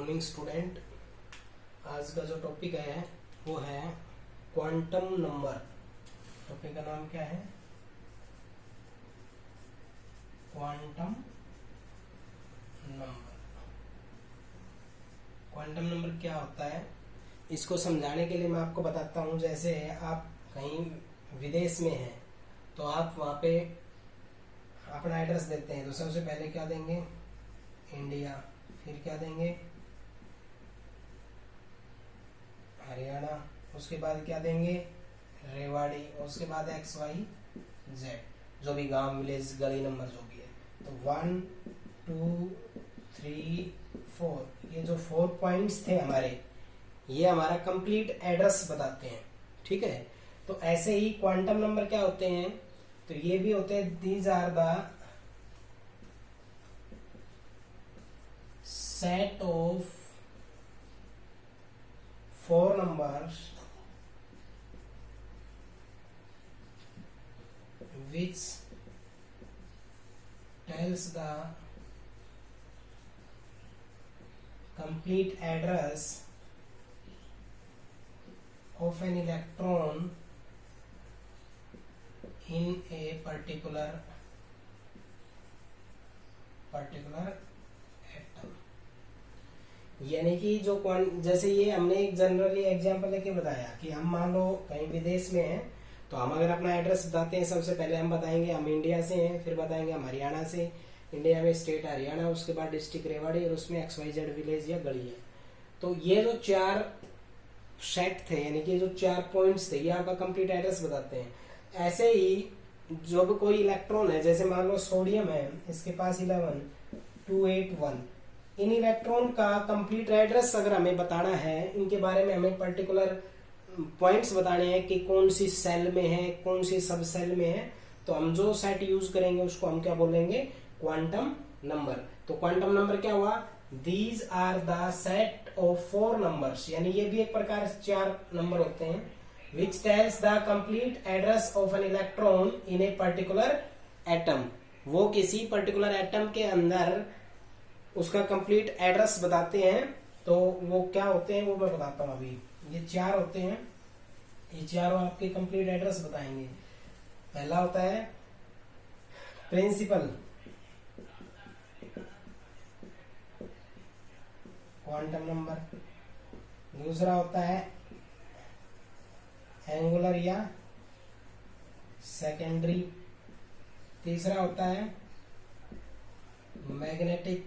Morning student. आज का जो टॉपिक है वो है क्वांटम नंबर। टॉपिक का नाम क्या है? Quantum number. क्वांटम नंबर क्या होता है, इसको समझाने के लिए मैं आपको बताता हूँ। जैसे आप कहीं विदेश में हैं तो आप वहाँ पे अपना एड्रेस देते हैं, तो सबसे पहले क्या देंगे? इंडिया। फिर क्या देंगे? हरियाणा। उसके बाद क्या देंगे? रेवाड़ी। उसके बाद XYZ, जो भी गांव, विलेज, गली नंबर जो भी है। तो 1 2 3 4, ये जो 4 पॉइंट्स थे हमारे, ये हमारा कंप्लीट एड्रेस बताते हैं। ठीक है। तो ऐसे ही क्वांटम नंबर क्या होते हैं, तो ये भी होते हैं these are the set of 4 numbers which tells the complete address of an electron in a particular atom। यानी कि जो जैसे ये हमने एक जनरली एग्जांपल लेके बताया कि हम मान लो कहीं विदेश में हैं, तो हम अगर अपना एड्रेस बताते हैं, सबसे पहले हम बताएंगे हम इंडिया से हैं, फिर बताएंगे हम हरियाणा से। इंडिया में स्टेट हरियाणा, उसके बाद डिस्ट्रिक्ट रेवाड़ी, और उसमें XYZ विलेज या गली है। तो ये जो 4 सेट थे, यानी कि जो 4 पॉइंट्स थे, ये आपका कंप्लीट एड्रेस बताते हैं। ऐसे ही जब कोई इलेक्ट्रॉन है, जैसे मान लो सोडियम है, इसके पास 11 281, इन इलेक्ट्रॉन का कंप्लीट एड्रेस अगर हमें बताना है, इनके बारे में हमें पर्टिकुलर पॉइंट्स बताने हैं कि कौन सी सेल में है, कौन सी सब सेल में है, तो हम जो सेट यूज करेंगे उसको हम क्या बोलेंगे? Quantum number. तो क्वांटम नंबर क्या हुआ? These are the set of 4 numbers, यानी ये भी एक प्रकार से 4 नंबर होते हैं, विच tells the complete address of an electron in a particular atom. वो किसी पर्टिकुलर एटम के अंदर उसका कंप्लीट एड्रेस बताते हैं। तो वो क्या होते हैं वो मैं बताता हूँ अभी। ये 4 होते हैं, ये चारों आपके कंप्लीट एड्रेस बताएंगे। पहला होता है प्रिंसिपल क्वांटम नंबर, दूसरा होता है एंगुलर या सेकेंडरी, तीसरा होता है मैग्नेटिक,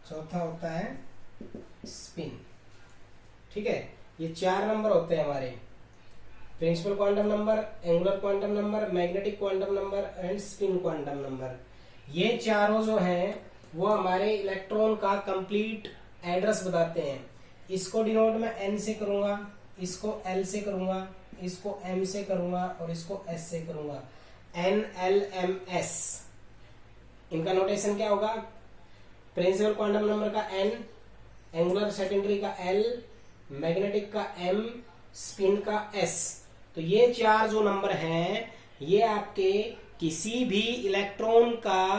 चौथा होता है स्पिन। ठीक है। ये 4 नंबर होते हैं हमारे, principal quantum number, angular quantum number, magnetic quantum number and spin quantum number. ये चारों जो हैं वो हमारे इलेक्ट्रॉन का कंप्लीट एड्रेस बताते हैं। इसको डिनोट मैं N से करूंगा, इसको L से करूंगा, इसको M से करूंगा और इसको S से करूंगा। NLMS, इनका नोटेशन क्या होगा? प्रिंसिपल क्वांटम नंबर का N, एंगुलर सेकेंडरी का L, मैग्नेटिक का M, स्पिन का S। तो ये 4 जो नंबर हैं, ये आपके किसी भी इलेक्ट्रॉन का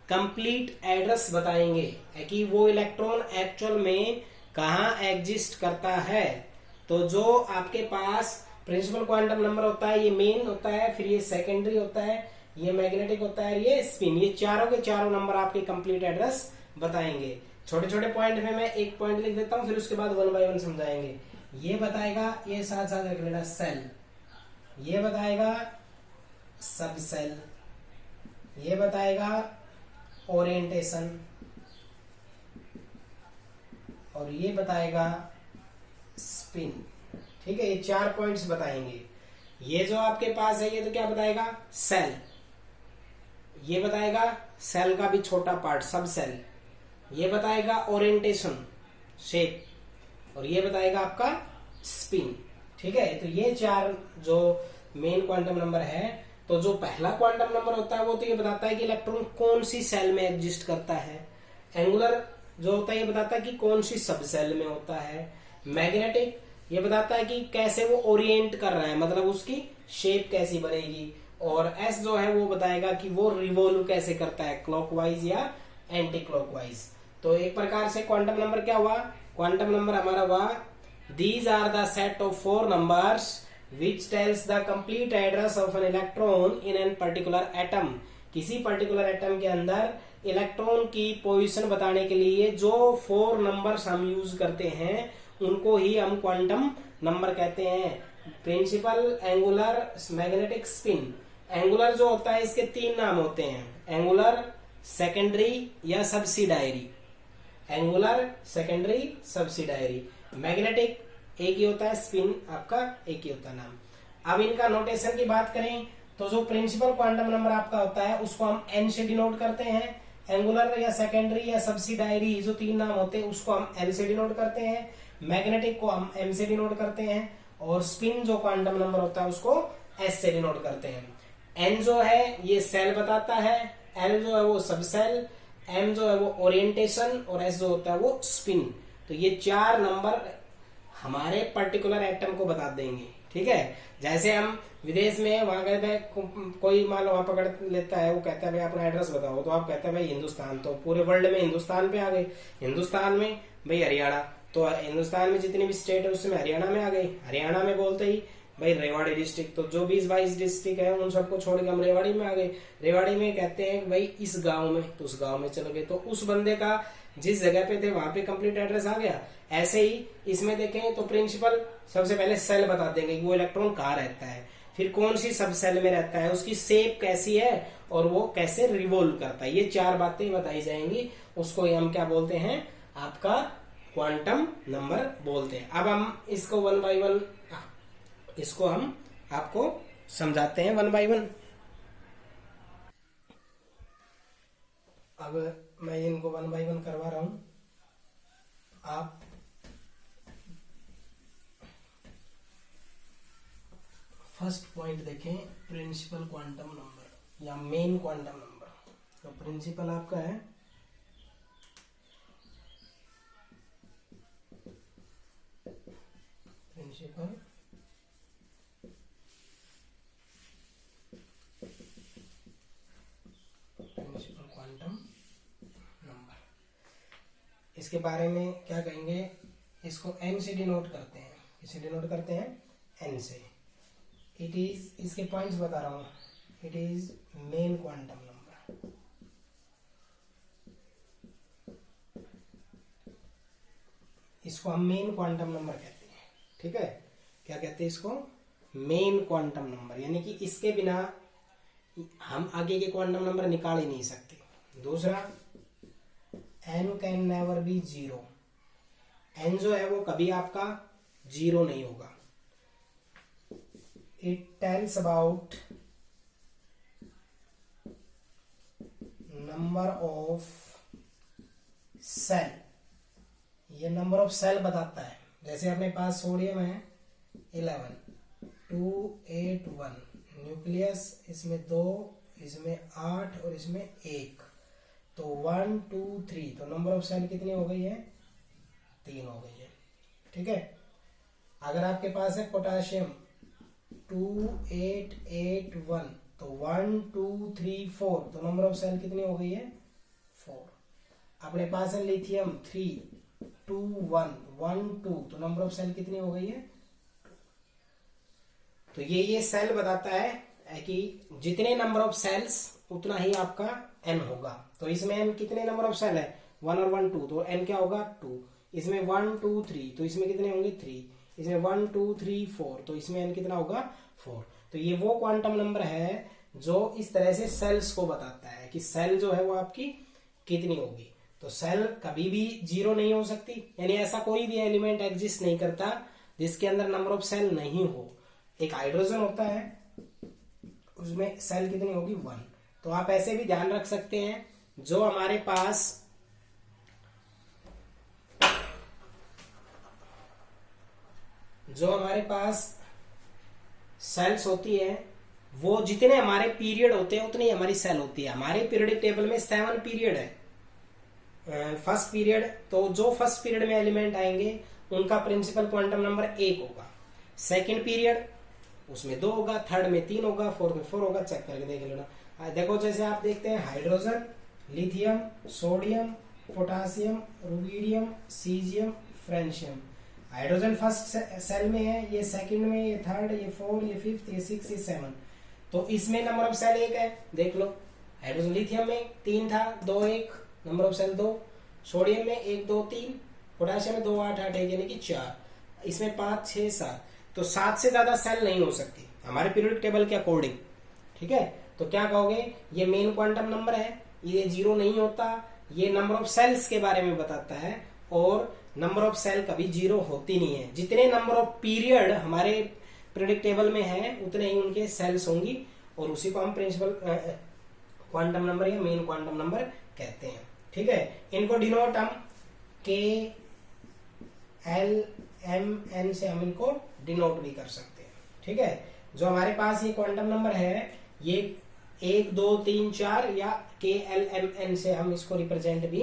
कंप्लीट एड्रेस बताएंगे कि वो इलेक्ट्रॉन एक्चुअल में कहाँ एग्जिस्ट करता है। तो जो आपके पास प्रिंसिपल क्वांटम नंबर होता है, ये मेन होता है, फिर ये सेकेंडरी होता है, ये मैग्नेटिक होता है, ये स्पिन, ये चारों के चारों नंबर आपके कंप्लीट एड्रेस बताएंगे। छोटे छोटे पॉइंट में मैं एक पॉइंट लिख देता हूं, फिर उसके बाद 1 बाय 1 समझाएंगे। ये बताएगा, ये साथ साथ रख लेना, सेल। ये बताएगा सब सेल। ये बताएगा ओरिएंटेशन, और ये बताएगा स्पिन। ठीक है। ये 4 पॉइंट्स बताएंगे। ये जो आपके पास है, ये तो क्या बताएगा? सेल। ये बताएगा सेल का भी छोटा पार्ट, सब सेल। ये बताएगा ओरिएंटेशन, शेप, और ये बताएगा आपका स्पिन। ठीक है। तो ये 4 जो मेन क्वांटम नंबर है, तो जो पहला क्वांटम नंबर होता है वो तो ये बताता है कि इलेक्ट्रॉन कौन सी सेल में एग्जिस्ट करता है। एंगुलर जो होता है ये बताता है कि कौन सी सब सेल में होता है। मैग्नेटिक ये बताता है कि कैसे वो ओरिएंट कर रहा है, मतलब उसकी शेप कैसी बनेगी। और एस जो है वो बताएगा कि वो रिवॉल्व कैसे करता है, क्लॉकवाइज या एंटी क्लॉकवाइज। तो एक प्रकार से क्वांटम नंबर क्या हुआ, क्वांटम नंबर हमारा हुआ these are the set of 4 numbers which tells the complete address of an electron in an particular atom. किसी पर्टिकुलर एटम के अंदर इलेक्ट्रॉन की पोजीशन बताने के लिए जो 4 नंबर्स हम यूज करते हैं उनको ही हम क्वांटम नंबर कहते हैं। Principal, angular, magnetic, spin. Angular जो होता है इसके 3 नाम होते हैं, एंगुलर, सेकेंडरी या subsidiary. Angular, secondary, subsidiary. Magnetic एक ही होता है, स्पिन आपका एक ही होता है नाम। अब इनका नोटेशन की बात करें तो जो प्रिंसिपल क्वांटम नंबर आपका होता है उसको हम एन से डिनोट करते हैं। एंगुलर या सेकेंडरी या सब्सिडायरी जो 3 नाम होते हैं उसको हम एल से डिनोट करते हैं। मैग्नेटिक को हम एम से डिनोट करते हैं और स्पिन जो क्वांटम नंबर होता है उसको एस से डिनोट करते हैं। एन जो है ये सेल बताता है, एल जो है वो सब सेल, एम जो है वो ओरिएंटेशन और एस जो होता है वो स्पिन। तो ये 4 नंबर हमारे पर्टिकुलर एटम को बता देंगे। ठीक है, जैसे हम विदेश में वहां गए थे, कोई मान लो वहां पकड़ लेता है, वो कहता है भाई अपना एड्रेस बताओ, तो आप कहते हैं भाई हिंदुस्तान, तो पूरे वर्ल्ड में हिंदुस्तान पे आ गए। हिंदुस्तान में भाई हरियाणा, तो हिंदुस्तान में जितनी भी स्टेट है उसमें हरियाणा में आ गए। हरियाणा में बोलते ही भाई रेवाड़ी डिस्ट्रिक्ट, तो जो 20-22 डिस्ट्रिक्ट है उन सबको छोड़ के हम रेवाड़ी में आ गए। रेवाड़ी में कहते हैं भाई इस गांव में, तो उस गांव में चले गए, तो उस बंदे का जिस जगह पे थे वहां पे कंप्लीट एड्रेस आ गया। ऐसे ही इसमें देखें तो प्रिंसिपल सबसे पहले सेल बता देंगे कि वो इलेक्ट्रॉन कहाँ रहता है, फिर कौन सी सब सेल में रहता है, उसकी शेप कैसी है और वो कैसे रिवॉल्व करता है, ये 4 बातें बताई जाएंगी। उसको हम क्या बोलते हैं, आपका क्वांटम नंबर बोलते हैं। अब हम इसको 1 बाय 1 इसको हम आपको समझाते हैं 1 बाय 1। अब मैं इनको 1 बाय 1 करवा रहा हूं। आप फर्स्ट पॉइंट देखें, प्रिंसिपल क्वांटम नंबर या मेन क्वांटम नंबर। तो प्रिंसिपल आपका है प्रिंसिपल क्वांटम नंबर। इसके बारे में क्या कहेंगे, इसको एन से डिनोट करते हैं। किसे डिनोट करते हैं, एन से। इट इज, इसके पॉइंट्स बता रहा हूं, it is main quantum number. इसको हम मेन क्वांटम नंबर कहते हैं। ठीक है, क्या कहते हैं इसको, मेन क्वांटम नंबर, यानी कि इसके बिना हम आगे के क्वांटम नंबर निकाल ही नहीं सकते। दूसरा, n can never be 0। N जो है वो कभी आपका 0 नहीं होगा। It tells about number of shell, ये नंबर ऑफ सेल बताता है। जैसे अपने पास सोडियम है 11, 2, 8, 1, न्यूक्लियस इसमें 2, इसमें 8 और इसमें 1, तो 1, 2, 3, तो नंबर ऑफ सेल कितनी हो गई है, 3 हो गई है। ठीक है, अगर आपके पास है पोटाशियम 2, 8, 8, 1, तो 1, 2, 3, 4, तो नंबर ऑफ सेल कितनी हो गई है, 4। अपने पास है लिथियम 3, 2, 1, 1, 2, तो नंबर ऑफ सेल कितनी हो गई है। तो ये सेल बताता है कि जितने नंबर ऑफ सेल्स उतना ही आपका एन होगा। तो इसमें एन कितने नंबर ऑफ सेल है, 1 और 1, 2, तो एन क्या होगा 2। इसमें 1, 2, 3, तो इसमें कितने होंगे 3। इसमें 1, 2, 3, 4, तो इसमें एन कितना होगा 4। तो ये वो क्वांटम नंबर है जो इस तरह से सेल्स को बताता है कि सेल जो है वो आपकी कितनी होगी। तो सेल कभी भी 0 नहीं हो सकती, यानी ऐसा कोई भी एलिमेंट एग्जिस्ट नहीं करता जिसके अंदर नंबर ऑफ सेल नहीं हो। एक हाइड्रोजन होता है उसमें सेल कितनी होगी 1। तो आप ऐसे भी ध्यान रख सकते हैं, जो हमारे पास सेल्स होती है, वो जितने हमारे पीरियड होते हैं उतनी हमारी सेल होती है। हमारे पीरियडिक टेबल में 7 पीरियड है। फर्स्ट पीरियड, तो जो फर्स्ट पीरियड में एलिमेंट आएंगे उनका प्रिंसिपल क्वांटम नंबर 1 होगा। सेकंड पीरियड उसमें 2 होगा, थर्ड में 3 होगा, फोर्थ में 4 होगा। चेक करके देख लेना। देखो जैसे आप देखते हैं hydrogen, lithium, sodium, potassium, rubidium, caesium, francium. Hydrogen first shell में है, ये सेकंड में, ये थर्ड, ये फोर्थ, ये फिफ्थ, ये सिक्स, ये सेवन। तो इसमें नंबर ऑफ सेल एक है, देख लो। हाइड्रोजन लिथियम में 3 था, 2 1, नंबर ऑफ सेल 2। सोडियम में 1 2 3, पोटासियम में 2 8 8 1 यानी कि 4, इसमें 5 6 7। तो 7 से ज्यादा सेल नहीं हो सकती हमारे पीरियोडिक टेबल के अकॉर्डिंग, ठीक है। तो क्या कहोगे, ये मेन क्वांटम नंबर है, ये 0 नहीं होता, ये नंबर ऑफ सेल्स के बारे में बताता है, और नंबर ऑफ सेल कभी 0 होती नहीं है। जितने नंबर ऑफ पीरियड हमारे पीरियोडिक टेबल में है उतने ही उनके सेल्स होंगी, और उसी को हम प्रिंसिपल क्वांटम नंबर या मेन क्वांटम नंबर कहते हैं, ठीक है। इनको डिनोट हम के एल एम एन से हम इनको डिनोट भी कर सकते हैं, ठीक है। जो हमारे पास ये क्वांटम नंबर है, ये 1 2 3 4 या के एल एम एन से हम इसको रिप्रेजेंट भी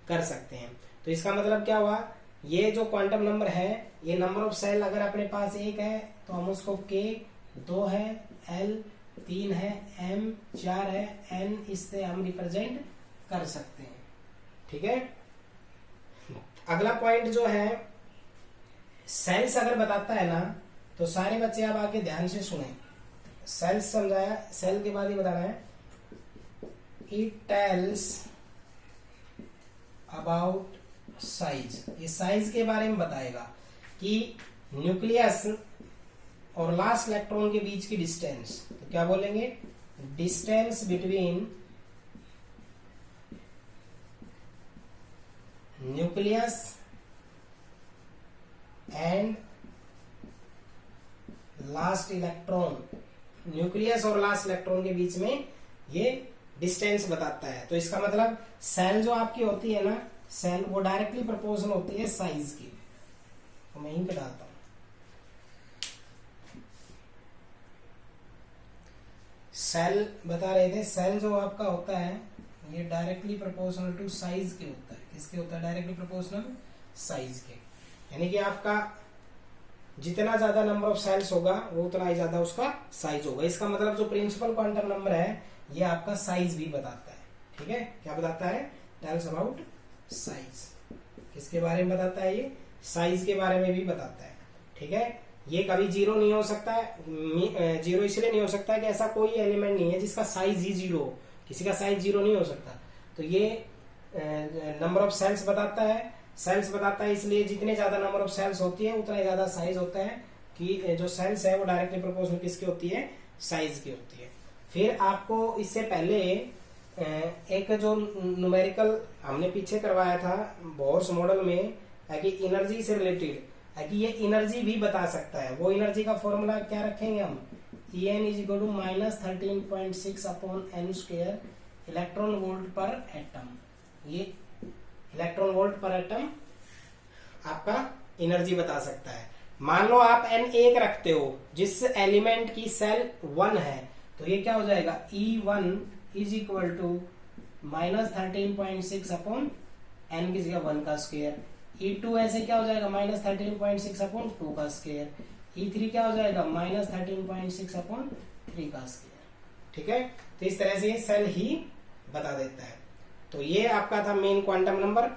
कर सकते हैं। तो इसका मतलब क्या हुआ, ये जो क्वांटम नंबर है, ये नंबर ऑफ सेल अगर अपने पास 1 है तो हम उसको के 2 है, एल 3 है, एम 4 है, एन इससे हम रिप्रेजेंट कर सकते हैं, ठीक है। अगला पॉइंट जो है, सेल्स अगर बताता है ना, तो सारे बच्चे आप आगे ध्यान से सुने। सेल्स समझाया, सेल के बाद ही बताना है। इट टेल्स अबाउट साइज, ये साइज के बारे में बताएगा कि न्यूक्लियस और लास्ट इलेक्ट्रॉन के बीच की डिस्टेंस। तो क्या बोलेंगे, distance between nucleus and last electron, nucleus और लास्ट इलेक्ट्रॉन के बीच में ये डिस्टेंस बताता है। तो इसका मतलब सेल जो आपकी होती है ना, सेल वो डायरेक्टली प्रोपोर्शनल होती है साइज की। तो मैं यहीं पे डालता हूं, सेल बता रहे थे, सेल जो आपका होता है ये डायरेक्टली प्रोपोर्शनल टू साइज के होता है। किसके होता है, डायरेक्टली प्रोपोर्शनल साइज के, यानी कि आपका जितना ज्यादा नंबर ऑफ सेल्स होगा वो उतना ही ज्यादा उसका साइज होगा। इसका मतलब जो प्रिंसिपल क्वांटम नंबर है ये आपका साइज भी बताता है, ठीक है। क्या बताता है, टेल्स अबाउट साइज। किसके बारे में बताता है, ये साइज के बारे में भी बताता है, ठीक है। ये कभी 0 नहीं हो सकता है। 0 इसलिए नहीं हो सकता है कि ऐसा कोई एलिमेंट नहीं है जिसका साइज ही 0 हो, किसी का साइज 0 नहीं हो सकता। तो ये नंबर ऑफ सेल्स बताता है, सेल्स बताता है, इसलिए जितने ज्यादा नंबर ऑफ सेल्स होती है उतना ही ज्यादा साइज होता है, कि जो सेल्स है वो डायरेक्टली प्रोपोर्शनल किसकी होती है, साइज की होती है। फिर आपको इससे पहले एक जो न्यूमेरिकल हमने पीछे करवाया था बोर्स मॉडल में, है कि एनर्जी से रिलेटेड है कि ये एनर्जी भी बता सकता है। वो एनर्जी का फॉर्मूला क्या रखेंगे हम, En is equal to -13.6 upon n square electron volt per atom. ये इलेक्ट्रॉन वोल्ट पर एटम आपका एनर्जी बता सकता है। मान लो आप n1 रखते हो जिस एलिमेंट की सेल 1 है, तो ये क्या हो जाएगा, E1 is equal to -13.6 upon n की जगह 1 का स्क्वायर। E2 ऐसे क्या हो जाएगा, -13.6 अपॉन 2 का स्क्वायर। E3 क्या हो जाएगा, -13.6 अपॉन 3 का स्क्वायर, ठीक है। तो इस तरह से ये सेल ही बता देता है। तो ये आपका था मेन क्वांटम नंबर।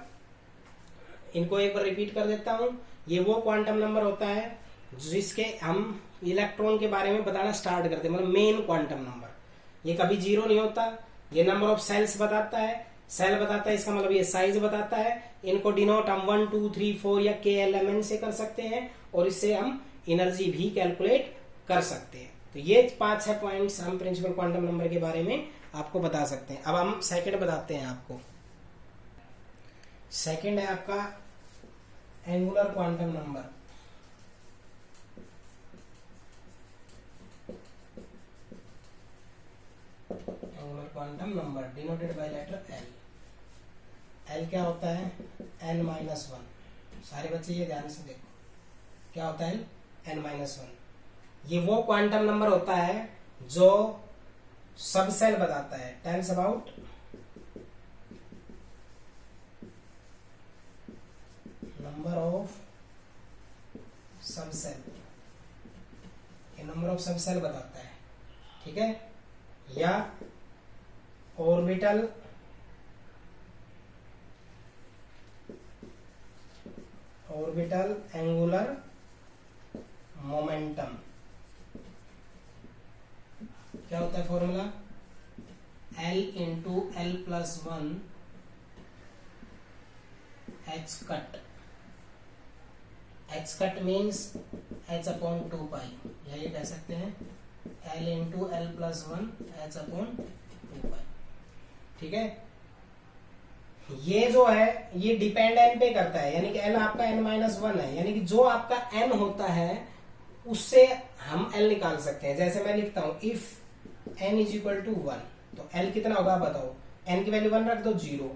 इनको एक बार रिपीट कर देता हूं। ये वो क्वांटम नंबर होता है जिसके हम इलेक्ट्रॉन के बारे में बताना स्टार्ट करते हैं, मतलब मेन क्वांटम नंबर। ये कभी 0 नहीं होता। ये नंबर ऑफ सेल्स बताता है, सेल बताता है, इसका मतलब ये साइज बताता है। इनको डिनोट हम 1 2 3 4 या KLMN से कर सकते हैं, और इससे हम एनर्जी भी कैलकुलेट कर सकते हैं। तो ये 5-6 पॉइंट्स हम प्रिंसिपल क्वांटम नंबर के बारे में आपको बता सकते हैं। अब हम सेकंड बताते हैं आपको। सेकंड है आपका angular quantum number. Angular quantum number denoted by letter L। L क्या होता है, n-1। सारे बच्चे ये ध्यान से देखो, क्या होता है n-1। ये वो क्वांटम नंबर होता है जो सब सेल बताता है। टेल्स अबाउट नंबर ऑफ सब सेल। ये नंबर ऑफ सब सेल बताता है, ठीक है। या ऑर्बिटल ऑर्बिटल एंगुलर मोमेंटम। क्या होता है formula? L into L plus 1 h cut. h cut means h upon 2 पाई, या ये कह सकते हैं L into L plus 1 h upon 2 पाई। ठीक है, ये जो है ये डिपेंड n पे करता है, यानी कि L आपका n-1 है, यानी कि जो आपका n होता है उससे हम L निकाल सकते हैं। जैसे मैं लिखता हूं if n is equal to 1, तो L कितना होगा बताओ? n की वैल्यू 1 रख दो, 0।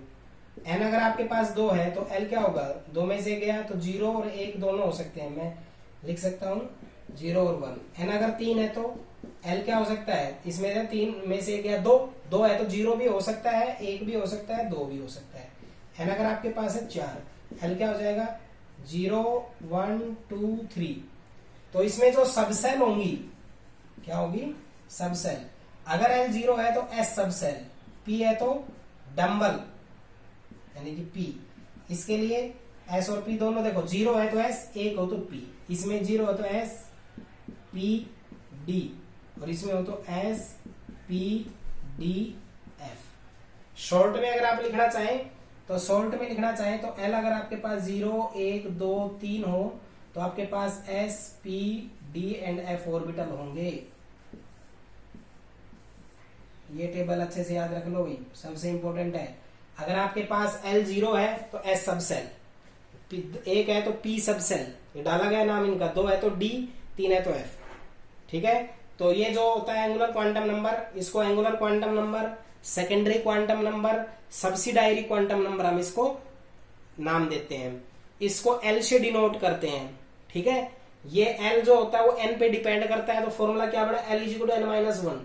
n अगर आपके पास 2 है तो L क्या होगा? 2 में से गया तो 0 और 1 दोनों हो सकते हैं, मैं लिख सकता हूं 0 और 1। n अगर 3 है तो L क्या हो सकता है? इसमें से 3 में से गया 2 है तो 0 भी हो सकता है, 1 भी हो सकता है, 2 भी हो सकता है। n अगर आपके पास है 4, L क्या हो जाएगा? 0 1 2 3। तो इसमें जो सबसेल होंगी क्या होगी? सबसेल। अगर L 0 है तो S सबसेल, P है तो डम्बल यानी कि P। इसके लिए S और P दोनों देखो, 0 है तो S, 1 हो तो P। इसमें 0 हो तो S P D और इसमें हो तो S P D F। Short में अगर आप लिखना चाहें तो शॉर्ट में लिखना चाहें तो L अगर आपके पास 0 1 2 3 हो तो आपके पास S P D and F orbital होंगे। ये टेबल अच्छे से याद रख लो भाई, सबसे इंपॉर्टेंट है। अगर आपके पास L 0 है तो S सबसेल, 1 है तो P सबसेल, ये डाला गया नाम इनका, 2 है तो D, 3 है तो F। ठीक है, तो ये जो होता है एंगुलर क्वांटम नंबर, इसको angular quantum number, secondary quantum number, subsidiary quantum number हम इसको नाम देते हैं। इसको L से डिनोट करते हैं। ठीक है, ये L जो होता है वो N पे डिपेंड करता है, तो फॉर्मूला क्या बना? L is equal to n-1।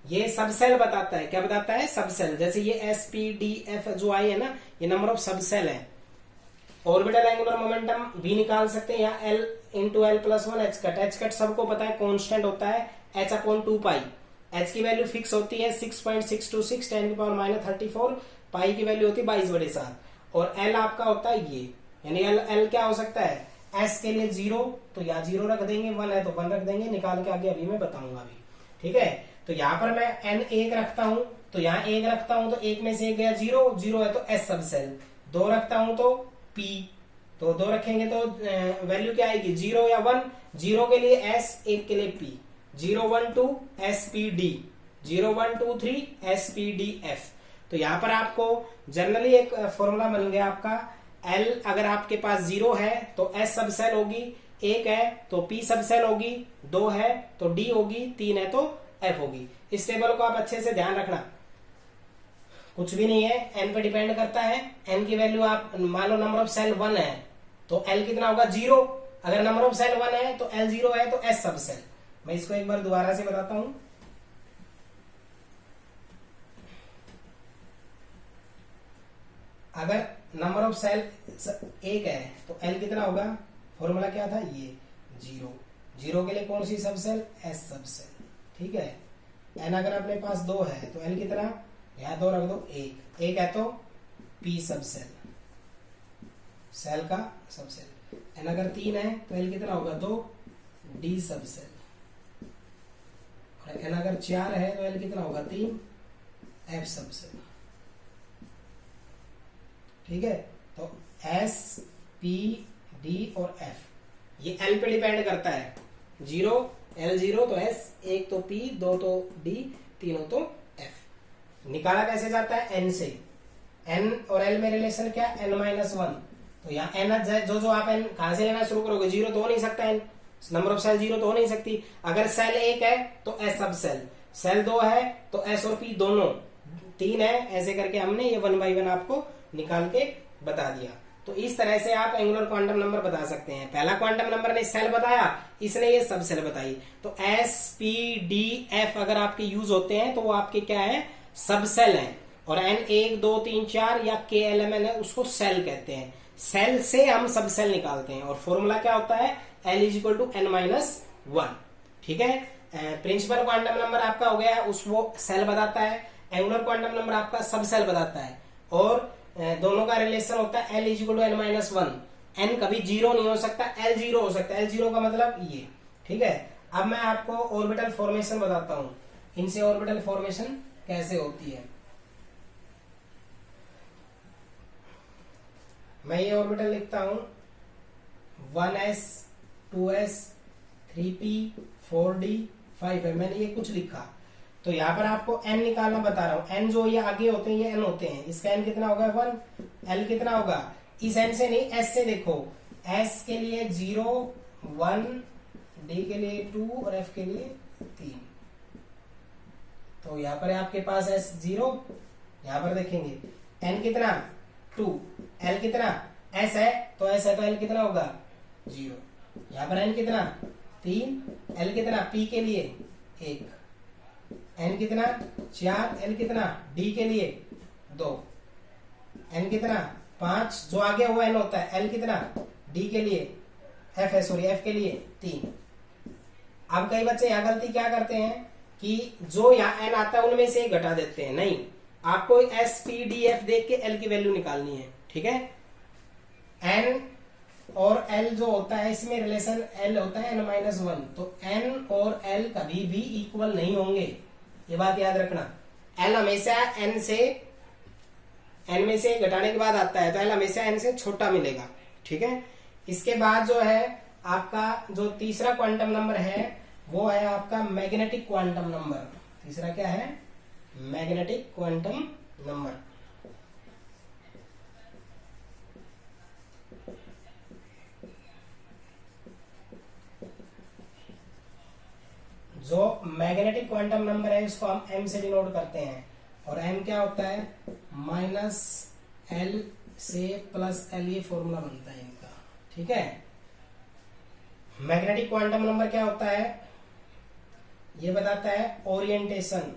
ये सबसेल बताता है, क्या बताता है? सबसेल। जैसे ये S P D F जो आई है ना, ये नंबर ऑफ सबसेल है। ऑर्बिटल एंगुलर मोमेंटम भी निकाल सकते हैं, या L into L plus 1 h cut. h cut सबको पता है कांस्टेंट होता है h अपॉन 2 पाई। h की वैल्यू फिक्स होती है 6.626 10 की पावर माइनस 34, पाई की वैल्यू होती है 22/7। और L आपका होता है ये, यानी L क्या हो सकता है? S के लिए 0 तो यहाँ 0 रख देंगे, 1 है तो 1 रख देंगे, निकाल के आगे अभी मैं बताऊंगा अभी। ठीक है, तो यहाँ पर मैं n 1 रखता हूं तो यहाँ 1 रखता हूं तो 1 में से गया 0 है तो S सबसेल। 2 रखता हूं तो P, तो 2 रखेंगे तो वैल्यू क्या आएगी? 0 या 1। 0 के लिए S, 1 के लिए P। 0 1 2 S P D, 0 1 2 3 S P D F। तो यहाँ पर आपको जनरली एक फॉर्मूला बन गया आपका, L अगर आपके पास 0 है तो S सबसेल होगी, 1 है तो P सबसेल होगी, 2 है तो D होगी, 3 है तो F होगी। इस टेबल को आप अच्छे से ध्यान रखना, कुछ भी नहीं है, n पे डिपेंड करता है। n की वैल्यू आप मान लो नंबर ऑफ सेल 1 है तो L कितना होगा? 0। अगर नंबर ऑफ सेल 1 है तो L 0 है तो S सबसेल। मैं इसको एक बार दोबारा से बताता हूं। अगर नंबर ऑफ सेल 1 है तो L कितना होगा? फॉर्मूला क्या था? ये 0 के लिए कौन सी सबसेल? S subshell. ठीक है, n अगर अपने पास 2 है तो L कितना? यहाँ 2 रख दो, 1 है तो P सबसेल, सेल का सबसेल। n अगर 3 है तो L कितना होगा? 2 D सबसेल। और n अगर 4 है तो L कितना होगा? 3 F सबसेल। ठीक है, तो S P D और F ये L पे डिपेंड करता है। 0 L 0 तो S, 1 तो P, 2 तो D, 3 हो तो F। निकाला कैसे जाता है? N से। N और L में रिलेशन क्या? n-1। तो यहाँ n जो आप n कहां से लेना शुरू करोगे? 0 तो हो नहीं सकता, n नंबर ऑफ सेल 0 तो हो नहीं सकती। अगर सेल 1 है तो S सबसेल, सेल 2 है तो S और P दोनों, 3 है, ऐसे करके हमने ये 1 बाई 1 आपको निकाल के बता दिया। तो इस तरह से आप एंगुलर क्वांटम नंबर बता सकते हैं। पहला क्वांटम नंबर ने सेल बताया, इसने ये सब सेल बताई। तो S P D F अगर आपके यूज होते हैं तो वो आपके क्या है? सब सेल हैं। और N 1 2 3 4 या K L M N है उसको सेल कहते हैं। सेल से हम सब सेल निकालते हैं और फॉर्मूला क्या होता है? L is equal to n-1। ठीक है, प्रिंसिपल क्वांटम नंबर आपका हो गया, उस वो सेल बताता है। एंगुलर क्वांटम नंबर आपका सब सेल बताता है। और दोनों का रिलेशन होता है L is equal to n-1। N कभी जीरो नहीं हो सकता, एल जीरो हो सकता है। एल जीरो का मतलब ये, ठीक है। अब मैं आपको ऑर्बिटल फॉर्मेशन बताता हूं, इनसे ऑर्बिटल फॉर्मेशन कैसे होती है। मैं ये ऑर्बिटल लिखता हूं 1s 2s 3p 4d 5 है, मैंने ये कुछ लिखा। तो यहाँ पर आपको n निकालना बता रहा हूं। n जो ये आगे होते हैं ये n होते हैं, इसका n कितना होगा 1, l कितना होगा, इस n से नहीं s से देखो, s के लिए 0 1, d के लिए 2 और f के लिए 3। तो यहाँ पर आपके पास s 0, यहाँ पर देखेंगे n कितना 2, l कितना, s है तो s है तो l कितना होगा 0। यहाँ पर n कितना 3, l कितना, p के लिए 1, n कितना 4, l कितना, d के लिए 2, n कितना 5, जो आगे हुआ n होता है, l कितना, d के लिए f है, सॉरी f के लिए 3। अब कई बच्चे यहाँ गलती क्या करते हैं कि जो यहाँ n आता है उनमें से एक घटा देते हैं। नहीं, आपको s p d f देख के l की वैल्यू निकालनी है, ठीक है। n और l जो होता है इसमें रिलेशन l होता है n-1, तो n और l कभी भी इक्वल नहीं होंगे, ये बात याद रखना। l हमेशा n से, n में से घटाने के बाद आता है, तो l हमेशा n से छोटा मिलेगा, ठीक है। इसके बाद जो है आपका जो तीसरा क्वांटम नंबर है वो है आपका मैग्नेटिक क्वांटम नंबर। तीसरा क्या है, मैग्नेटिक क्वांटम नंबर। जो मैग्नेटिक क्वांटम नंबर है इसको हम m से डिनोट करते हैं, और m क्या होता है -l से +l, ये फॉर्मूला बनता है इनका, ठीक है। मैग्नेटिक क्वांटम नंबर क्या होता है, ये बताता है orientation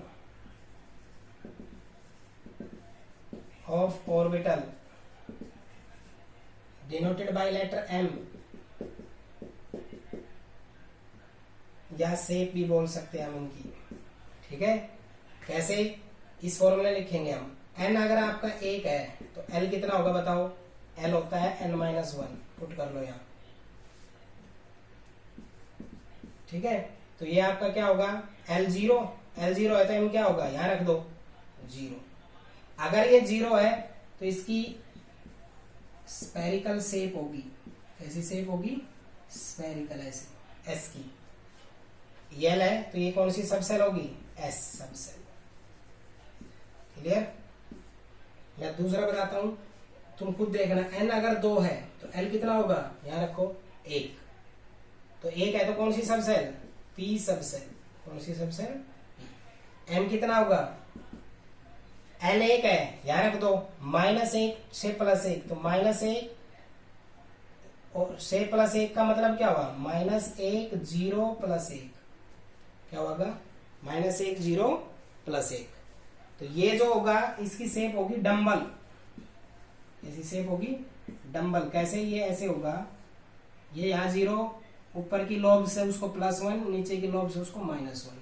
of orbital denoted by letter m, या शेप भी बोल सकते हैं हम इनकी, ठीक है। कैसे, इस फॉर्मूले लिखेंगे हम, n अगर आपका 1 है तो l कितना होगा बताओ, l होता है n-1, पुट कर लो यहाँ, ठीक है। तो ये आपका क्या होगा l0, l0 है तो m क्या होगा, यहाँ रख दो 0। अगर ये 0 है तो इसकी स्पेरिकल शेप होगी, कैसी शेप होगी, स्पेरिकल, ऐसे s की। l है तो ये कौन सी सबसेल होगी, s सबसेल, क्लियर। मैं दूसरा बताता हूं, तुम खुद देखना। n अगर 2 है तो l कितना होगा, यहाँ रखो 1, तो 1 है तो कौन सी सबसेल, p सबसेल, कौन सी सबसेल, m कितना होगा, l 1 है, यहाँ रख दो -1 से +1, तो -1 और से +1 का मतलब क्या हुआ, -1 0 +1, क्या होगा -1 0 +1। तो ये जो होगा इसकी शेप होगी डंबल, ऐसी शेप होगी डंबल। कैसे, ये ऐसे होगा, ये यहाँ 0, ऊपर की लोब से उसको +1, नीचे की लोब से उसको -1।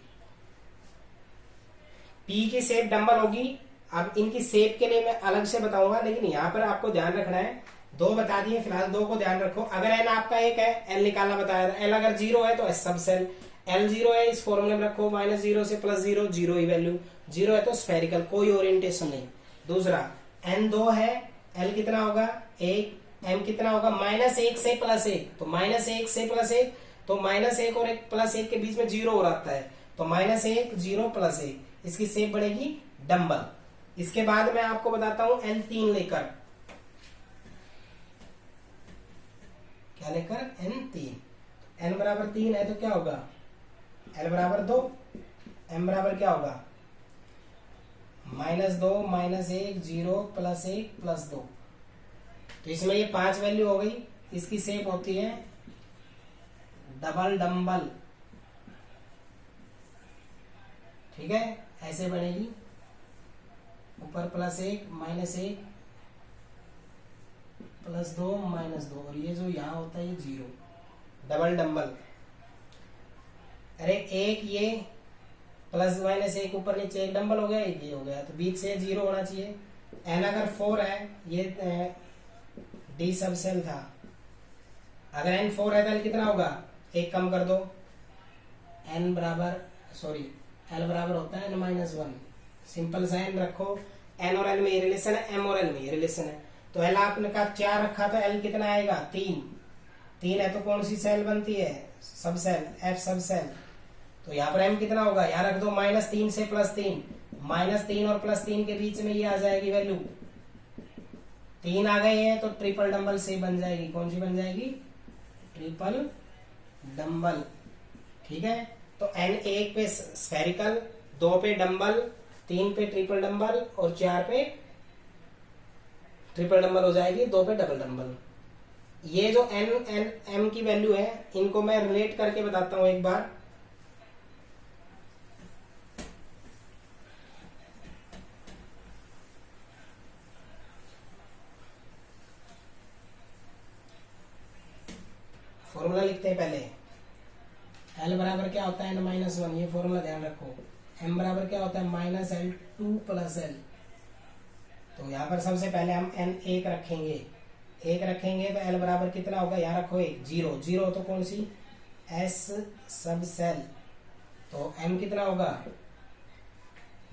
P की शेप डंबल होगी। अब इनकी शेप के लिए मैं अलग से बताऊंगा, लेकिन यहाँ पर आपको ध्यान रखना है, 2 बता दिए फिलहाल, 2 को ध्यान रखो। अगर n आपका 1 है, l निकालना बताया था, l अगर 0 है तो s सबसेल, l 0 है इस फॉर्मूले में रखो, -0 से +0, 0 ही वैल्यू, 0 है तो स्फेरिकल, कोई ओरिएंटेशन नहीं। दूसरा n 2 है, l कितना होगा 1, m कितना होगा -1 से +1, तो -1 से +1, तो -1 और 1 के बीच में 0 हो रहा है, तो -1 0 +1, इसकी शेप बनेगी डंबल। इसके बाद मैं आपको बताता हूं n3 लेकर, क्या लेकर, n3। n बराबर 3 है तो क्या होगा, l बराबर 2, m बराबर क्या होगा -2 -1 0 +1 +2। तो इसमें ये 5 वैल्यू हो गई। इसकी शेप होती है डबल डंबल, ठीक है, ऐसे बनेगी, ऊपर +1 -1 +2 -2, और ये जो यहाँ होता है ये 0, डबल डंबल। अरे एक ये +-1 ऊपर नीचे, एक डंबल हो गया, एक ये हो गया, तो बीच से 0 होना चाहिए। n अगर 4 है, ये d सबसेल था, अगर n 4 है तो l कितना होगा, एक कम कर दो, n बराबर सॉरी l बराबर होता है n-1। सिंपल सा n रखो, n और l में ये रिलेशन है, m और l में ये रिलेशन है। तो l आपने कहा 4 रखा तो l कितना आएगा, 3 है तो कौन सी सेल बनती है, सब सेल, f सब सेल। तो यहाँ पर m कितना होगा, यहाँ रख दो -3 से +3, -3 और +3 के बीच में ये आ जाएगी वैल्यू, 3 आ गए हैं तो ट्रिपल डंबल से बन जाएगी। कौन सी बन जाएगी, ट्रिपल डंबल। ठीक है, तो n 1 पे स्फेरिकल, 2 पे डंबल, 3 पे ट्रिपल डंबल और 4 पे ट्रिपल डंबल हो जाएगी, 2 पे डबल डंबल। ये जो n m की वैल्यू है, इनको मैं रिलेट करके बताता हूं एक बार। फॉर्मूला लिखते हैं पहले, L बराबर क्या होता है n-1, ये फॉर्मूला ध्यान रखो। M बराबर क्या होता है -L2 + L। तो यहाँ पर सबसे पहले हम n 1 रखेंगे, 1 रखेंगे तो L बराबर कितना होगा, यहाँ रखो 1, 0 तो कौन सी, S सब सेल। तो M कितना होगा,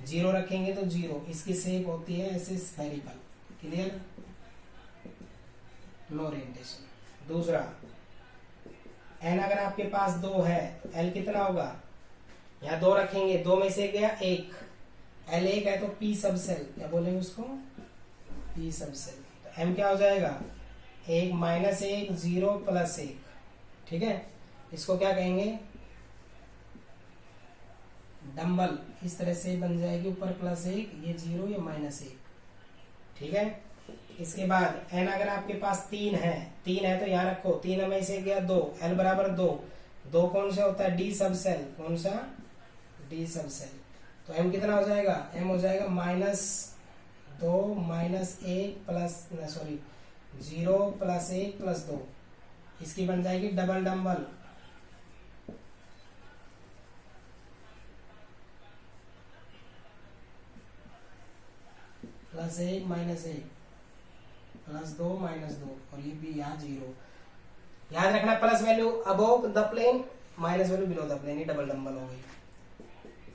0 रखेंगे तो 0, इसकी शेप होती है ऐसे स्फेरिकल। Clear, no orientation. दूसरा, n अगर आपके पास 2 है, L कितना होगा, यहाँ 2 रखेंगे, 2 में से गया 1, L 1 है तो P सब सेल, क्या बोलेंगे उसको, P सब सेल। तो M क्या हो जाएगा, 1 -1 0 + 1। ठीक है, इसको क्या कहेंगे, डंबल। इस तरह से बन जाएगी, ऊपर +1, ये 0, ये -1। ठीक है, इसके बाद n अगर आपके पास 3 है तो यहाँ रखो, 3 में से गया 2, L बराबर 2 कौन सा होता है, D सब सेल। कौन सा, D सब सेल। तो M कितना हो जाएगा, M हो जाएगा -2 -1 सॉरी 0 + 1 + 2, इसकी बन जाएगी डबल डंबल। +1 -1 +2 -2 और ये भी यहाँ 0। याद रखना, plus value above the plane, minus value below the plane, ये डबल डंबल हो गई।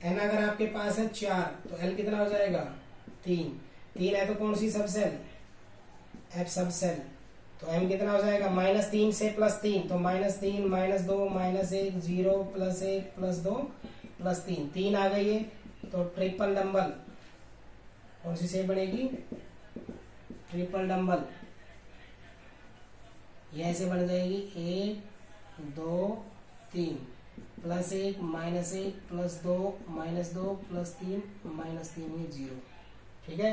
n अगर आपके पास है 4 तो L कितना हो जाएगा, 3 है तो कौन सी सब सेल, F सब सेल। तो M कितना हो जाएगा, -3 से +3, तो -3 -2 -1 0 +1 +2 +3, 3 आ गई है तो ट्रिपल डंबल। कौन सी शेप बनेगी, ट्रिपल डंबल। ये ऐसे बन जाएगी 1 2 3 +1 -1 +2 -2 +3 -3, ये 0। ठीक है,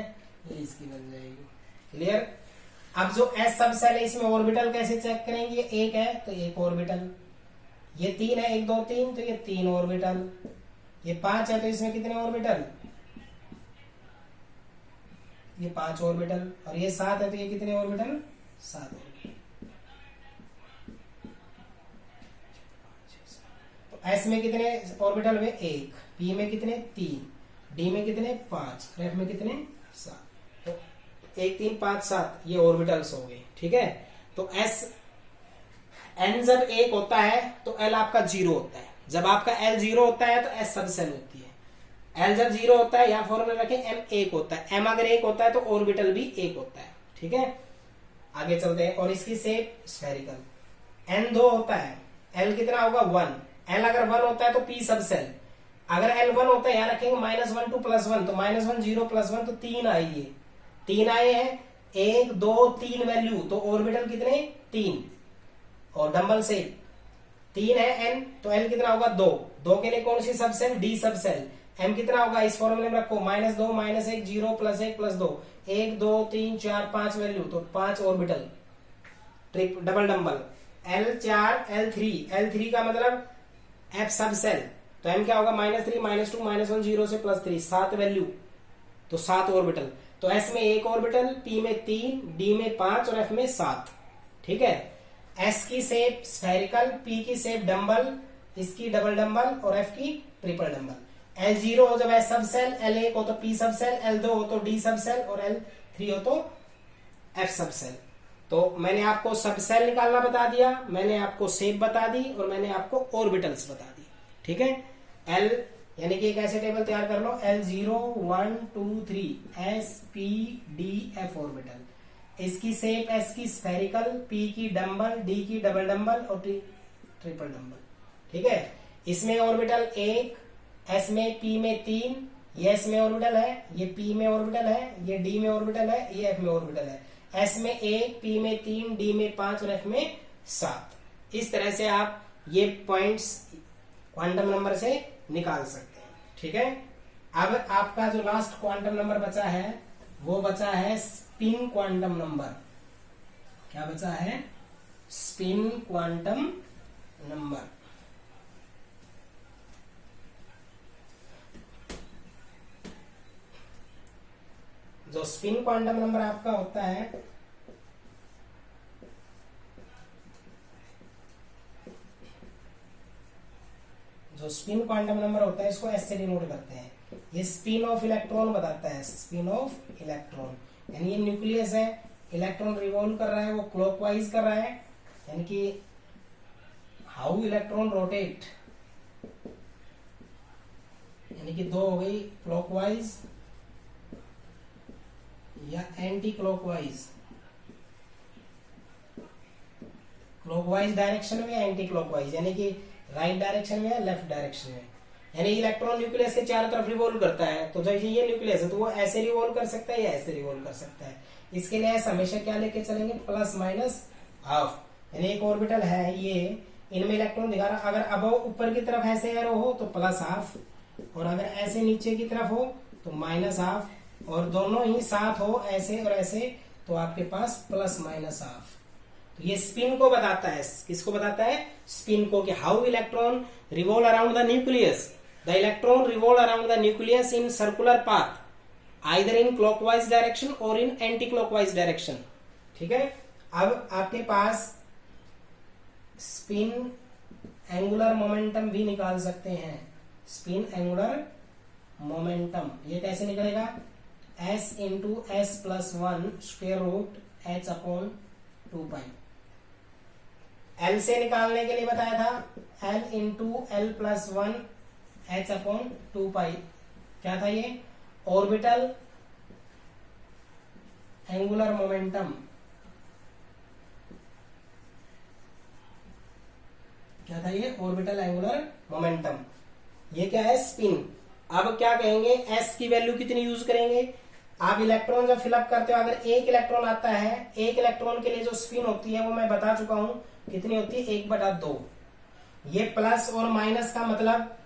ये इसकी बन जाएगी। क्लियर। अब जो S सब सेल है, इसमें ऑर्बिटल कैसे चेक करेंगे, ये 1 है तो 1 ऑर्बिटल, ये 3 है 1 2 3 तो ये 3 ऑर्बिटल, ये 5 है तो इसमें कितने ऑर्बिटल, ये 5 ऑर्बिटल, और ये 7 है तो ये कितने ऑर्बिटल, 7 ऑर्बिटल। तो S में कितने ऑर्बिटल हुए, 1, P में कितने 3, D में कितने 5, F में कितने 7। तो 1 3 5 7 ये ऑर्बिटल्स हो गए। ठीक है, तो N जब 1 होता है तो L आपका 0 होता है, जब आपका L 0 होता है तो S सब सेल होती है। L जब 0 होता है, यहाँ फॉर्मूला रखें, M 1 होता है, M अगर 1 होता है तो ऑर्बिटल भी 1 होता है। ठीक है, आगे चलते हैं, और इसकी शेप स्फेरिकल। N 2 होता है, L कितना होगा 1, L अगर 1 होता है तो P सब सेल, अगर L 1 होता है यहाँ रखेंगे -1 2 +1, तो -1 0 +1 तो 3 आई है, 3 आए हैं, 1 2 3 वैल्यू, तो ऑर्बिटल कितने 3, और डंबल से 3 है N तो L कितना होगा 2 के लिए कौन सी सब सेल, D सब सेल। M कितना होगा, इस फॉर्मूले में रखो, -2 -1 0 +1 +2, 1 2 3 4 5 वैल्यू, तो 5 orbital, double dumbbell. L4 L3 का मतलब F सब सेल, तो M क्या होगा, -3 -2 -1 0 से +3, 7 वैल्यू, तो 7 ऑर्बिटल। तो S में 1 ऑर्बिटल, P में 3, D में 5 और F में 7। ठीक है, S की शेप स्फेरिकल, P की शेप डंबल, इसकी डबल डंबल और F की ट्रिपल डंबल। L0 हो जब S सब सेल, L1 हो तो P सब सेल, L2 हो तो D सब सेल और L3 हो तो F सब सेल। तो मैंने आपको सब सेल निकालना बता दिया, मैंने आपको शेप बता दी और मैंने आपको ऑर्बिटल्स बता दी। ठीक है, एल यानी कि एक ऐसे टेबल तैयार कर लो, L0 1 2 3 S P D F orbital. इसकी शेप S की स्फेरिकल, P की डम्बल, D की डबल डम्बल और T ट्रिपल डम्बल। ठीक है, इसमें ऑर्बिटल 1, S में, P में 3, ये S में ऑर्बिटल है, ये P में ऑर्बिटल है, ये D में ऑर्बिटल है, ये F में ऑर्बिटल है। S में 1, P में 3, D में 5 और F में 7। इस तरह से आप ये पॉइंट्स क्वांटम नंबर से निकाल सकते हैं। ठीक है, अब आपका जो लास्ट क्वांटम नंबर बचा है वो बचा है स्पिन क्वांटम नंबर। क्या बचा है? Spin quantum number. जो स्पिन क्वांटम नंबर आपका होता है जो स्पिन क्वांटम नंबर होता है इसको ऐसे डिनोट करते हैं। ये स्पिन ऑफ इलेक्ट्रॉन बताता है, स्पिन ऑफ इलेक्ट्रॉन। यानी ये न्यूक्लियस है, इलेक्ट्रॉन रिवॉल्व कर रहा है, वो क्लॉकवाइज कर रहा है, यानी कि हाउ इलेक्ट्रॉन रोटेट, यानी कि दो हो गई, क्लॉकवाइज या एंटी क्लॉकवाइज। क्लॉकवाइज डायरेक्शन में या एंटी क्लॉकवाइज, यानी कि राइट डायरेक्शन में या लेफ्ट डायरेक्शन में। यानी इलेक्ट्रॉन न्यूक्लियस के चारों तरफ रिवॉल्व करता है, तो जैसे ये न्यूक्लियस है तो वो ऐसे रिवॉल्व कर सकता है या ऐसे रिवॉल्व कर सकता है। इसके लिए हमेशा क्या लेके चलेंगे? Plus minus half. यानी एक ऑर्बिटल है ये, इनमें इलेक्ट्रॉन दिखा रहा, अगर अब ऊपर की तरफ ऐसे एरो हो तो प्लस हाफ, और अगर ऐसे नीचे की तरफ हो तो माइनस हाफ, और दोनों ही साथ हो ऐसे और ऐसे तो आपके पास प्लस माइनस हाफ। तो ये स्पिन को बताता है। किसको बताता है? स्पिन को, कि how electron revolve around the nucleus. The electron revolve around the nucleus in circular path, either in clockwise direction और इन एंटी क्लॉकवाइज डायरेक्शन। ठीक है, अब आपके पास स्पिन एंगुलर मोमेंटम भी निकाल सकते हैं। स्पिन एंगुलर मोमेंटम ये कैसे निकलेगा? S into S plus 1 square root H upon 2 pi. L से निकालने के लिए बताया था L into L plus 1 H upon 2 pi. क्या था ये? Orbital angular momentum. क्या था ये? Orbital angular momentum. ये क्या है? स्पिन। अब क्या कहेंगे? S की वैल्यू कितनी यूज करेंगे? आप इलेक्ट्रॉन जब फिलअप करते हो, अगर एक इलेक्ट्रॉन आता है, एक इलेक्ट्रॉन के लिए जो स्पिन होती है वो मैं बता चुका हूं कितनी होती है, 1/2। ये प्लस और माइनस का मतलब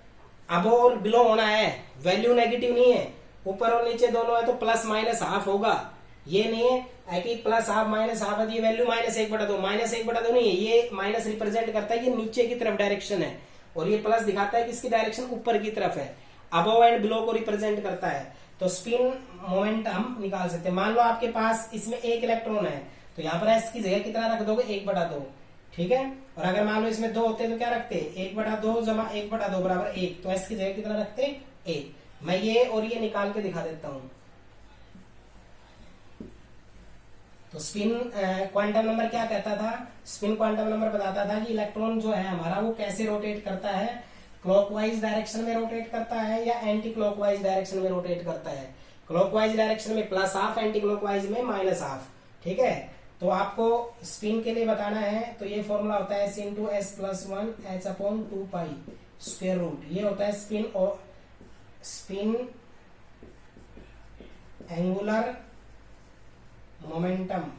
अब और बिलो होना है, वैल्यू नेगेटिव नहीं है, ऊपर और नीचे दोनों है तो प्लस माइनस हाफ होगा। ये नहीं है कि प्लस हाफ माइनस हाफ है, ये वैल्यू -1/2, -1/2 नहीं है, ये माइनस रिप्रेजेंट करता है ये नीचे की तरफ डायरेक्शन है, और ये प्लस दिखाता है कि इसकी डायरेक्शन ऊपर की तरफ है, अबव एंड बिलो को रिप्रेजेंट करता है। तो स्पिन मोमेंट हम निकाल सकते हैं। मान लो आपके पास इसमें एक इलेक्ट्रॉन है तो यहाँ पर S की जगह कितना रख दोगे? 1/2। ठीक है, और अगर मान लो इसमें 2 होते तो क्या रखते? 1/2 जमा 1/2 बराबर 1, तो S की जगह कितना रखते? 1। मैं ये और ये निकाल के दिखा देता हूं। तो स्पिन क्वांटम नंबर क्या कहता था? स्पिन क्वांटम नंबर बताता था कि इलेक्ट्रॉन जो है हमारा वो कैसे रोटेट करता है, क्लॉकवाइज डायरेक्शन में रोटेट करता है या एंटी क्लॉकवाइज डायरेक्शन में रोटेट करता है। क्लॉकवाइज डायरेक्शन में प्लस हाफ, एंटी क्लॉकवाइज में माइनस हाफ। ठीक है, तो आपको स्पिन के लिए बताना है तो ये फॉर्मूला होता है S into S plus 1 H upon 2 pi square root. ये होता है स्पिन और स्पिन एंगुलर मोमेंटम।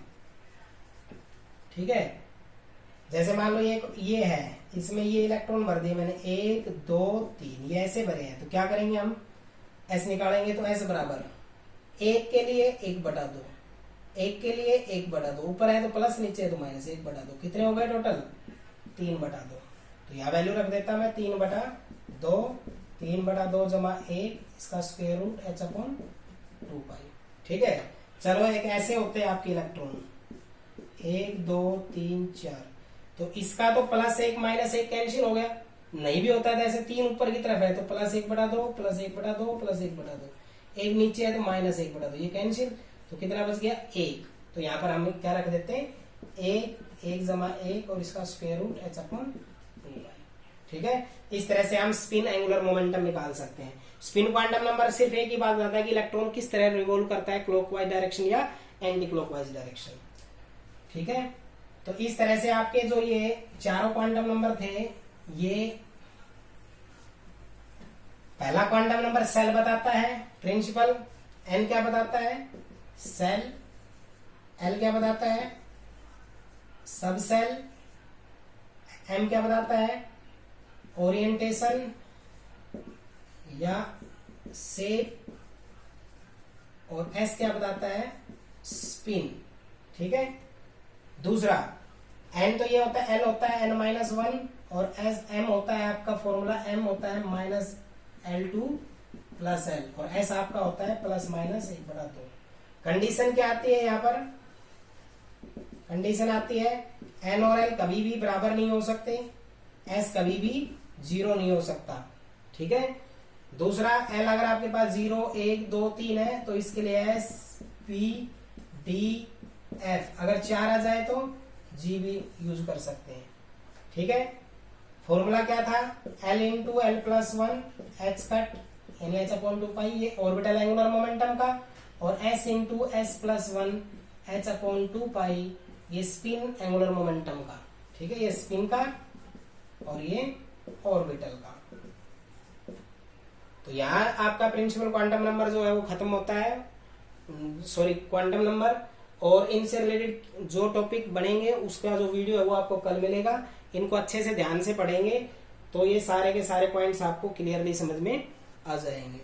ठीक है, जैसे मान लो ये है, इसमें ये इलेक्ट्रॉन भर दिए मैंने 1 2 3, ये ऐसे भरे हैं, तो क्या करेंगे हम? S निकालेंगे तो S बराबर 1 के लिए 1/2, 1 के लिए 1/2, ऊपर है तो प्लस, नीचे है तो माइनस, 1/2। कितने हो गए टोटल? 3/2। तो यह वैल्यू रख देता मैं 3/2, 3/2 जमा 1, इसका स्क्वायर रूट H अपॉन 2 पाई। ठीक है, चलो एक ऐसे होते हैं आपके इलेक्ट्रॉन 1 2 3 4, तो इसका तो +1 -1 कैंसिल हो गया, नहीं भी होता है ऐसे 3 ऊपर की तरफ है तो +1/2 +1/2 +1/2, एक नीचे है तो -1/2, ये कैंसिल, तो कितना बच गया? 1। तो यहाँ पर हम क्या रख देते हैं? एक जमा एक और इसका square root h upon 2y। ठीक है, इस तरह से हम स्पिन एंगुलर मोमेंटम निकाल सकते हैं। स्पिन क्वांटम नंबर सिर्फ एक ही बात बताता है कि इलेक्ट्रॉन किस तरह रिवॉल्व करता है, क्लॉकवाइज डायरेक्शन या एंटी क्लॉकवाइज डायरेक्शन। ठीक है, तो इस तरह से आपके जो ये चारों क्वांटम नंबर थे, ये पहला क्वांटम नंबर सेल बताता है, प्रिंसिपल एन क्या बताता है, सेल, एल क्या बताता है, सब सेल, एम क्या बताता है, ओरिएंटेशन या शेप, और एस क्या बताता है, स्पिन। ठीक है, दूसरा एन तो ये होता है, एल होता है n-1 और एस एम होता है आपका फॉर्मूला, एम होता है -L2 + L और एस आपका होता है ±1/2। कंडीशन क्या आती है यहाँ पर, कंडीशन आती है एन और एल कभी भी बराबर नहीं हो सकते, एस कभी भी 0 नहीं हो सकता। ठीक है, दूसरा एल अगर आपके पास 0 1 2 3 है तो इसके लिए एस पी डी एफ, अगर 4 आ जाए तो जी भी यूज कर सकते हैं। ठीक है, फॉर्मूला क्या था, L × L+1 h कट यानी h/2π, ये ऑर्बिटल एंगुलर मोमेंटम का, और S × S+1 h/2π ये स्पिन एंगुलर मोमेंटम का। ठीक है, ये स्पिन का और ये ऑर्बिटल का। तो यहाँ आपका प्रिंसिपल क्वांटम नंबर जो है वो खत्म होता है, सॉरी क्वांटम नंबर, और इनसे रिलेटेड जो टॉपिक बनेंगे उसका जो वीडियो है वो आपको कल मिलेगा। इनको अच्छे से ध्यान से पढ़ेंगे तो ये सारे के सारे पॉइंट्स आपको क्लियरली समझ में आ जाएंगे।